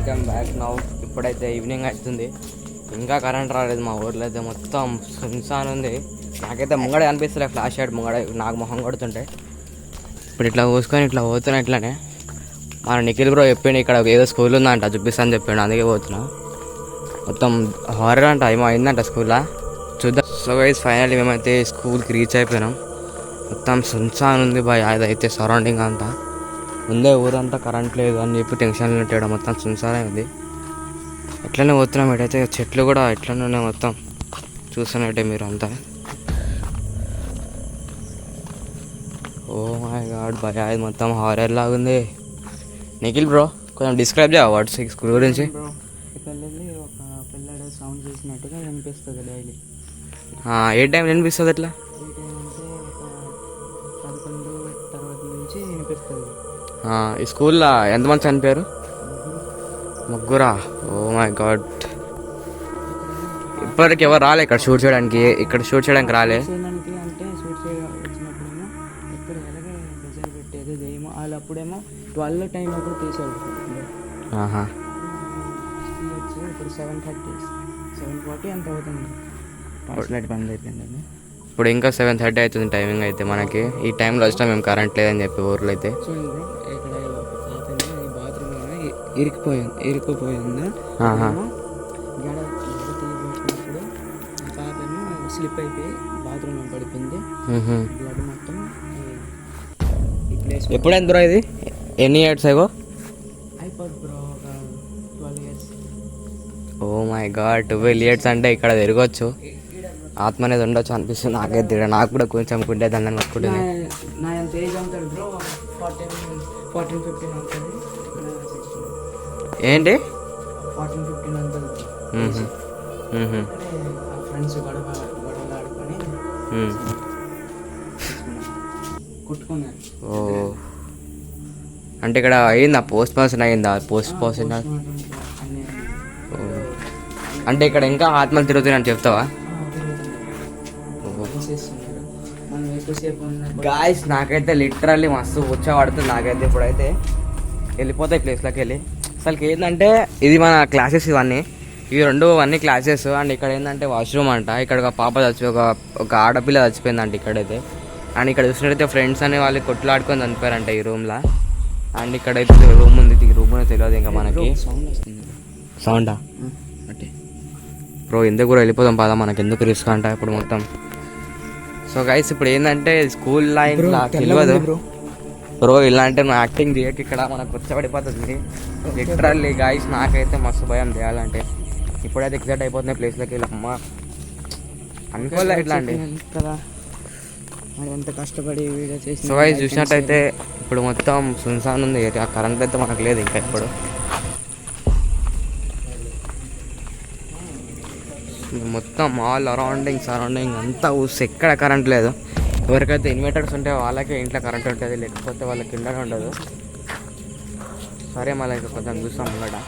Welcome back now. ఇప్పుడైతే evening అవుతుంది, ఇంకా కరెంట్ రాలేదు మా ఊర్లో అయితే. మొత్తం సున్సాన్ ఉంది. నాకైతే ముంగడ అనిపిస్తలే, ఫ్లాష్ లైట్ ముంగడ నాకు మొహం కొడుతుంటే. ఇప్పుడు ఇట్లా పోసుకొని ఇట్లా పోతున్నా. ఇట్లానే మన నిఖిల్ బ్రో చెప్పిండు ఇక్కడ ఏదో స్కూల్ ఉందంట, చూపిస్తాను చెప్పిండు, అందుకే పోతున్నా. మొత్తం హారర్ అంట, ఏమో అయిందంట స్కూల్లో, చూద్దాం. సో గైస్ ఫైనల్లీ మేమైతే స్కూల్కి రీచ్ అయిపోయినాం. మొత్తం సున్సాన్ ఉంది బాయ్, అదైతే సరౌండింగ్ అంతా. ముందే ఊరంతా కరెంట్ లేదు అని చెప్పి టెన్షన్లు ఉంటాడు, మొత్తం సున్సానే ఉంది. ఎట్లనే పోతున్నాం, ఇటైతే చెట్లు కూడా ఎట్లనే ఉన్నాయి మొత్తం చూస్తున్నట్టే మీరు అంతా. ఓ మై గాడ్ బాయ్, అది మొత్తం హారర్ లాగా ఉంది. నిఖిల్ బ్రో కొంచెం డిస్క్రైబ్ చేయవా వర్డ్స్ స్కూల్ గురించి? ఒక పిల్లడు సౌండ్ చేసినట్టుగా వినిపిస్తుంది డైలీ. ఏ టైం వినిపిస్తుంది ఎట్లా? ఏ టైం అంటే ఒక 11 తర్వాత నుంచి వినిపిస్తుంది. ఈ స్కూల్లో ఎంతమంది చనిపోయారు? ముగ్గురా? Oh my god. ఇప్పటికి ఎవరు రాలే ఇక్కడ షూట్ చేయడానికి? ఇక్కడ షూట్ చేయడానికి రాలే అంటే షూట్ వచ్చినప్పుడేమో ఎక్కడ ఎలాగే ప్రెజర్ పెట్టేది ఏమో వాళ్ళు. అప్పుడేమో 12 టైం అప్పుడు తీసేవాళ్ళు. ఇప్పుడు 7:40 అంత అవుతుంది. లైట్ బంద్ అయిపోయిందండి. ఇప్పుడు ఇంకా 7:30 అవుతుంది టైమింగ్ అయితే. మనకి ఈ టైంలో వచ్చినా మేము కరెంట్ లేదని చెప్పి ఊర్లో అయితే. చూడండి ఇక్కడ ఈ బాత్రూమ్ ఇరుక్కుపోయింది. గడ తీయబోతున్నప్పుడు పాపేమో స్లిప్ అయిపోయి బాత్రూంలో పడిపోయింది. బ్లడ్ మొత్తం ఈ ప్లేస్. ఎప్పుడైంది బ్రో ఇది? ఎన్ని ఇయర్స్ అయ్యో? అయిపోద్ది బ్రో, ఒక 12 years. Oh my god, 12 years అంటే ఇక్కడ తిరగచ్చు, ఆత్మ అనేది ఉండొచ్చు అనిపిస్తుంది నాకైతే. నాకు కూడా కొంచెం గుండె దండని పట్టుకుంటుంది. నా ఎంత ఏజ్ అవుతాడు బ్రో? 14-15 అవుతుంది. ఏంటి 14-15 అవుతుంది. ఫ్రెండ్స్ గొడవలు ఆడుకొని కొట్టుకున్నారు. ఓ అంటే ఇక్కడ అయిందా? పోస్ట్ మార్టం అయిందా? పోస్ట్ అంటే ఇక్కడ ఇంకా ఆత్మలు తిరుగుతున్నాయని చెప్తావా? గాయస్ నాకైతే లిటరల్లీ మస్తు పడుతుంది నాకైతే. ఇప్పుడైతే వెళ్ళిపోతాయి ప్లేస్లోకి వెళ్ళి. అసలుకి ఏంటంటే ఇది మన క్లాసెస్, ఇవన్నీ అన్ని క్లాసెస్. అండ్ ఇక్కడ ఏంటంటే వాష్రూమ్ అంట. ఇక్కడ ఒక పాప ఒక ఆడపిల్ల చచ్చిపోయిందంట ఇక్కడైతే. అండ్ ఇక్కడ చూసినట్టయితే ఫ్రెండ్స్ అనే వాళ్ళు కొట్లాడుకొని చనిపోయారంట ఈ రూమ్లో. అండ్ ఇక్కడైతే రూమ్ ఉంది, ఈ రూమ్ తెలియదు ఇంకా మనకి. సౌండా అంటే బ్రో ఎందుకు కూడా వెళ్ళిపోదాం పదా, మనకి ఎందుకు రిస్క్ అంట ఇప్పుడు మొత్తం. సో గైస్ ఇప్పుడు ఏంటంటే స్కూల్ లైఫ్ తెలియదు బ్రో, ఇలాంటి నువ్వు యాక్టింగ్ చేయక ఇక్కడ మనకు వచ్చబడిపోతుంది లిటరల్లీ. గైస్ నాకైతే మస్తు భయం చేయాలంటే. ఇప్పుడైతే ఎగ్జైట్ అయిపోతున్నాయి ప్లేస్లోకి వెళ్ళి. అమ్మ అనుకోలే ఇట్లా అండి కదా, ఎంత కష్టపడి వీడియో చేసి. సో గైస్ చూసినట్టయితే ఇప్పుడు మొత్తం సున్సాన్ ఉంది, ఆ కరెంట్ అయితే మనకు లేదు ఇంకా ఇప్పుడు. మొత్తం ఆల్ సరౌండింగ్ అంతా ఊసి ఎక్కడ కరెంట్ లేదు. ఎవరికైతే ఇన్వర్టర్స్ ఉంటే వాళ్ళకే ఇంట్లో కరెంట్ ఉంటుంది, లేకపోతే వాళ్ళకి ఇంట్లో ఉండదు. సరే మళ్ళీ ఇంకా కొంచెం చూస్తాం కూడా.